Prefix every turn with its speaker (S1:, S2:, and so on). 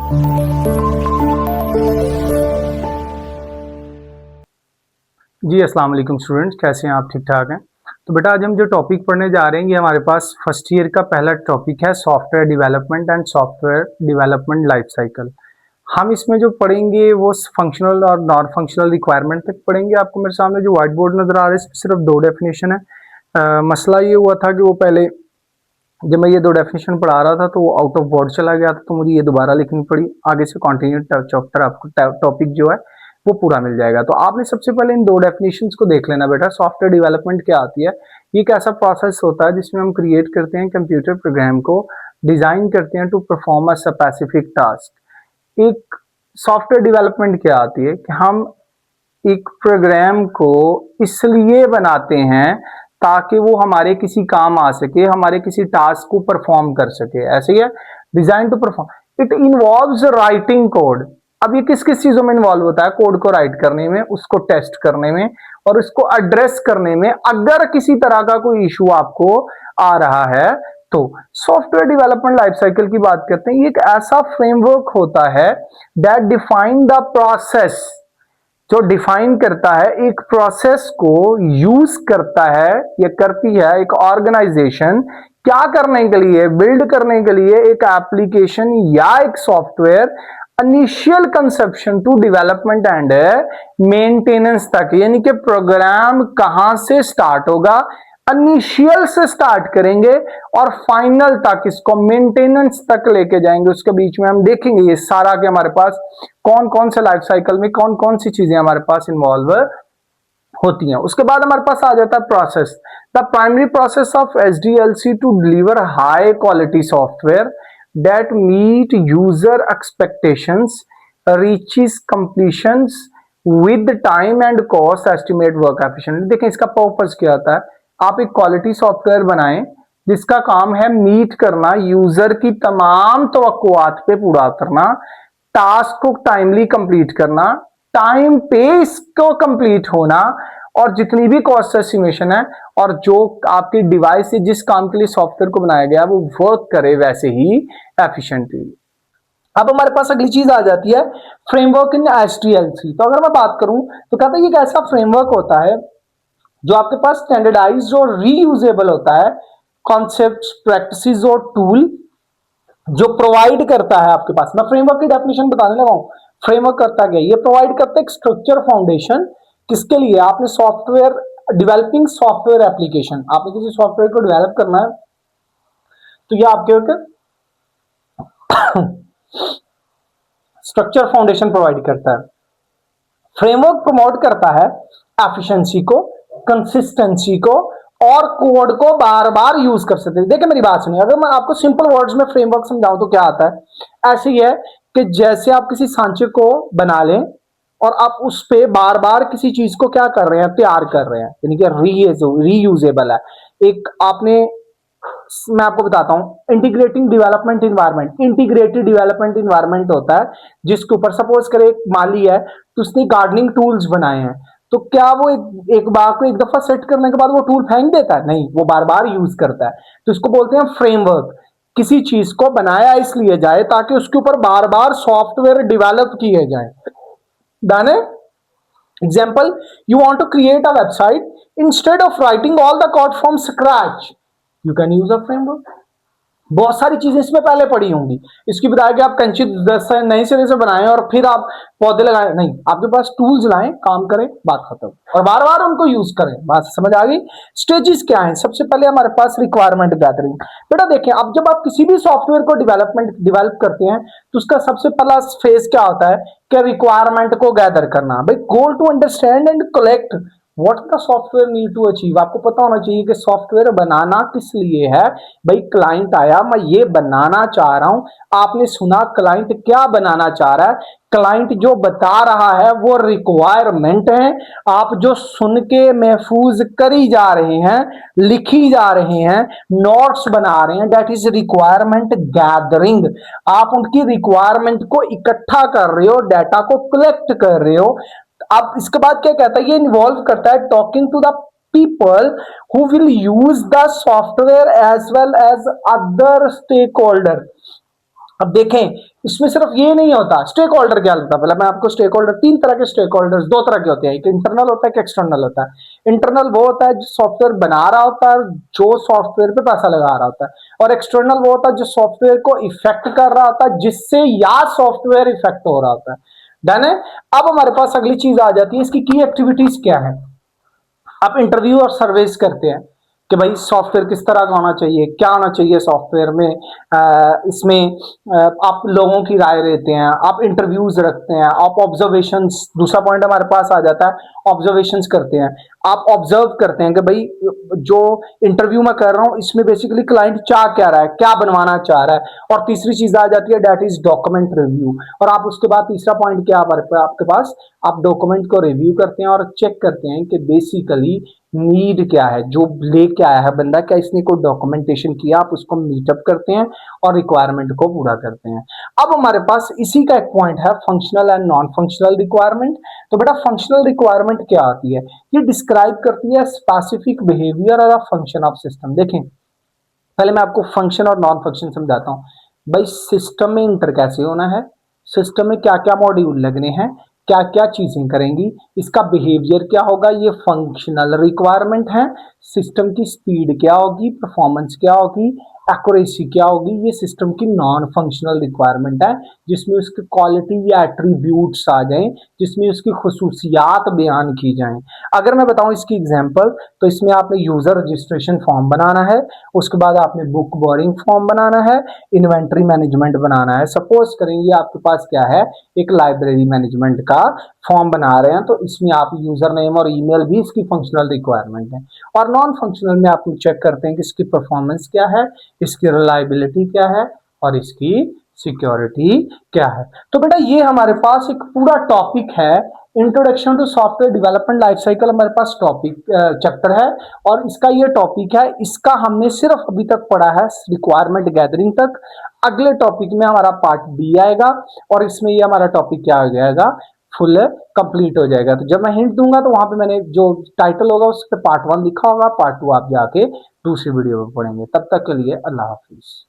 S1: जी अस्सलाम वालेकुम स्टूडेंट्स, कैसे हैं आप? ठीक ठाक हैं? तो बेटा आज हम जो टॉपिक पढ़ने जा रहे हैं ये हमारे पास फर्स्ट ईयर का पहला टॉपिक है, software development and software development life cycle. हम इसमें जो पढ़ेंगे वो फंक्शनल और नॉन फंक्शनल रिक्वायरमेंट तक पढ़ेंगे। आपको मेरे सामने जो व्हाइट बोर्ड नजर आ रहा है इसमें सिर्फ दो डेफिनेशन है। मसला ये हुआ था कि वो पहले जब मैं ये दो डेफिनेशन पढ़ा रहा था तो वो आउट ऑफ बोर्ड चला गया था, तो मुझे ये दोबारा लिखनी पड़ी। आगे से कंटिन्यू चैप्टर आपको टॉपिक जो है वो पूरा मिल जाएगा। तो आपने सबसे पहले इन दो डेफिनेशंस को देख लेना बेटा। सॉफ्टवेयर डेवलपमेंट क्या आती है? ये एक ऐसा प्रोसेस होता है जिसमें हम क्रिएट करते हैं कंप्यूटर प्रोग्राम को, डिजाइन करते हैं to perform a specific task. एक सॉफ्टवेयर डेवलपमेंट क्या आती है कि हम एक प्रोग्राम को इसलिए बनाते हैं ताकि वो हमारे किसी काम आ सके, हमारे किसी टास्क को परफॉर्म कर सके। ऐसे ही है design to perform. It involves writing code. अब ये किस किस चीजों में इन्वॉल्व होता है? कोड को राइट करने में, उसको टेस्ट करने में और उसको एड्रेस करने में। अगर किसी तरह का कोई इशू आपको आ रहा है तो सॉफ्टवेयर डेवलपमेंट लाइफ साइकिल की बात करते हैं। ये एक ऐसा फ्रेमवर्क होता है दैट डिफाइन द प्रोसेस, जो डिफाइन करता है एक प्रोसेस को, यूज करता है या करती है एक ऑर्गेनाइजेशन क्या करने के लिए? बिल्ड करने के लिए एक एप्लीकेशन या एक software, initial conception to development and maintenance तक। यानी कि प्रोग्राम कहां से स्टार्ट होगा, इनिशियल से स्टार्ट करेंगे और फाइनल तक इसको मेंटेनेंस तक लेके जाएंगे। उसके बीच में हम देखेंगे ये सारा के हमारे पास कौन कौन से लाइफ साइकिल में कौन कौन सी चीजें हमारे पास इन्वॉल्व होती हैं। उसके बाद हमारे पास आ जाता है process. The primary process of SDLC to deliver high quality software that meet user expectations, reaches completions with time and cost, estimate work efficiently. देखें इसका पर्पस क्या होता है? आप एक क्वालिटी सॉफ्टवेयर बनाएं जिसका काम है मीट करना, यूजर की तमाम तवक्कुआत पे पूरा करना, टास्क को टाइमली कंप्लीट करना, टाइम पे इसको कंप्लीट होना और जितनी भी कॉस्ट एस्टिमेशन है और जो आपकी डिवाइस से जिस काम के लिए सॉफ्टवेयर को बनाया गया वो वर्क करे वैसे ही एफिशिएंटली। अब हमारे पास अगली चीज आ जाती है फ्रेमवर्क इन एसडीएलसी। तो अगर मैं बात करूं तो कहता है ये एक ऐसा फ्रेमवर्क होता है जो आपके पास स्टैंडर्डाइज और रीयूजेबल होता है, कॉन्सेप्ट्स, प्रैक्टिसेस और टूल जो प्रोवाइड करता है आपके पास। मैं फ्रेमवर्क की डेफिनेशन बताने लगा हूं। फ्रेमवर्क करता क्या? ये प्रोवाइड करता है एक स्ट्रक्चर फाउंडेशन। किसके लिए? आपने सॉफ्टवेयर डेवलपिंग सॉफ्टवेयर एप्लीकेशन, आपने किसी सॉफ्टवेयर को डेवलप करना है तो ये आपके स्ट्रक्चर फाउंडेशन प्रोवाइड करता है। फ्रेमवर्क प्रमोट करता है एफिशिएंसी को, कंसिस्टेंसी को और कोड को बार बार यूज कर सकते हैं। देखिए मेरी बात सुनिए, अगर मैं आपको सिंपल वर्ड्स में फ्रेमवर्क समझाऊं तो क्या आता है? ऐसे ही है कि जैसे आप किसी सांचे को बना लें और आप उस पे बार बार किसी चीज को क्या कर रहे हैं? तैयार कर रहे हैं, यानी कि रीयूजेबल है। एक आपने, मैं आपको बताता हूं, integrating development environment. Integrated development environment होता है जिसके ऊपर सपोज करें एक माली है तो उसने गार्डनिंग टूल्स बनाए हैं, तो क्या वो एक बार को एक दफा सेट करने के बाद वो टूल फेंक देता है? नहीं, वो बार बार यूज करता है। तो इसको बोलते हैं फ्रेमवर्क। किसी चीज को बनाया इसलिए जाए ताकि उसके ऊपर बार बार सॉफ्टवेयर डेवलप किए जाए। डन है? Example, you want to create a website, instead of writing all the code from scratch, you can use a framework. बहुत सारी चीजें इसमें पहले पड़ी होंगी। इसकी बजाय कि आप कंची नए सिरे से बनाएं और फिर आप पौधे लगाएं, नहीं, आपके पास टूल्स लाएं, काम करें, बात खत्म, और बार बार उनको यूज करें। बात समझ आ गई? स्टेजेस क्या है? सबसे पहले हमारे पास रिक्वायरमेंट गैदरिंग। बेटा देखें, अब जब आप किसी भी सॉफ्टवेयर को डेवलप करते हैं तो उसका सबसे पहला फेज क्या होता है? कि रिक्वायरमेंट को गैदर करना। भाई, goal to understand and collect what the software need to achieve. आपको पता होना चाहिए कि सॉफ्टवेयर बनाना किस लिए है। भाई, क्लाइंट आया, मैं ये बनाना चाह रहा हूं, आपने सुना क्लाइंट क्या बनाना चाह रहा है, क्लाइंट जो बता रहा है वो रिक्वायरमेंट है। आप जो सुन के महफूज करी जा रहे हैं, लिखी जा रहे हैं, नोट्स बना रहे हैं, दैट इज रिक्वायरमेंट गैदरिंग। आप उनकी रिक्वायरमेंट को इकट्ठा कर रहे हो, डाटा को कलेक्ट कर रहे हो। अब इसके बाद क्या कहता है? ये इन्वॉल्व करता है talking to the people who will use the software as well as other stakeholder। अब देखें,
S2: इसमें सिर्फ ये नहीं होता। स्टेक होल्डर क्या होता है, पहले मैं आपको स्टेक होल्डर, तीन तरह के स्टेक होल्डर्स, दो तरह के होते हैं, एक इंटरनल होता है, एक एक्सटर्नल होता है। इंटरनल वो होता है जो सॉफ्टवेयर बना रहा होता है, जो सॉफ्टवेयर पे पैसा लगा रहा होता है, और एक्सटर्नल वो होता है जो सॉफ्टवेयर को इफेक्ट कर रहा होता है, जिससे या सॉफ्टवेयर इफेक्ट हो रहा होता है। डन है। अब हमारे पास अगली चीज आ जाती है, इसकी की एक्टिविटीज क्या है। आप इंटरव्यू और सर्वेस करते हैं कि भाई सॉफ्टवेयर किस तरह का होना चाहिए, क्या होना चाहिए सॉफ्टवेयर में, इसमें आप लोगों की राय लेते हैं, आप इंटरव्यूज रखते हैं, आप ऑब्जर्वेशंस, दूसरा पॉइंट हमारे पास आ जाता है, ऑब्जर्वेशंस करते हैं। आप ऑब्जर्व करते हैं कि भाई जो इंटरव्यू मैं कर रहा हूं इसमें बेसिकली क्लाइंट चाह क्या रहा है, क्या बनवाना चाह रहा है। और तीसरी चीज आ जाती है डेट इज डॉक्यूमेंट रिव्यू। और आप उसके बाद तीसरा पॉइंट क्या आपके पास, आप डॉक्यूमेंट को रिव्यू करते हैं और चेक करते हैं कि बेसिकली नीड क्या है, जो लेके आया है बंदा, क्या इसने कोई डॉक्यूमेंटेशन किया, आप उसको मीटअप करते हैं और रिक्वायरमेंट को पूरा करते हैं। अब हमारे पास इसी का एक पॉइंट है functional and non functional requirement. तो बेटा फंक्शनल रिक्वायरमेंट क्या आती है, ये डिस्क्राइब करती है स्पेसिफिक बिहेवियर और फंक्शन ऑफ सिस्टम। देखें पहले मैं आपको फंक्शन और नॉन फंक्शन समझाता हूं। भाई सिस्टम में इंटर कैसे होना है, सिस्टम में क्या क्या मॉड्यूल लगने हैं, क्या क्या चीजें करेंगी, इसका बिहेवियर क्या होगा, ये फंक्शनल रिक्वायरमेंट है। सिस्टम की स्पीड क्या होगी, परफॉर्मेंस क्या होगी, एक्यूरेसी क्या होगी, ये सिस्टम की नॉन फंक्शनल रिक्वायरमेंट है, जिसमें उसकी क्वालिटी या एट्रीब्यूट्स आ जाएं, जिसमें उसकी खसूसियात बयान की जाएं। अगर मैं बताऊं इसकी एग्जांपल, तो इसमें आपने यूजर रजिस्ट्रेशन फॉर्म बनाना है, उसके बाद आपने बुक बोरिंग फॉर्म बनाना है, इन्वेंट्री मैनेजमेंट बनाना है। सपोज करेंगे आपके पास क्या है, एक लाइब्रेरी मैनेजमेंट का फॉर्म बना रहे हैं, तो इसमें आप यूजर नेम और ईमेल भी इसकी फंक्शनल रिक्वायरमेंट है। और नॉन फंक्शनल में आप चेक करते हैं कि इसकी परफॉर्मेंस क्या है, इसकी रिलायबिलिटी क्या है और इसकी सिक्योरिटी क्या है। तो बेटा ये हमारे पास एक पूरा टॉपिक है, introduction to software development life cycle हमारे पास टॉपिक चैप्टर है, और इसका ये टॉपिक है, इसका हमने सिर्फ अभी तक पढ़ा है रिक्वायरमेंट गैदरिंग तक। अगले टॉपिक में हमारा पार्ट बी आएगा और इसमें ये हमारा टॉपिक क्या हो जाएगा, फुल कंप्लीट हो जाएगा। तो जब मैं हिंट दूंगा तो वहां पे मैंने जो टाइटल होगा उस पर पार्ट 1 लिखा होगा, पार्ट 2 आप जाके दूसरी वीडियो में पढ़ेंगे। तब तक के लिए अल्लाह हाफिज।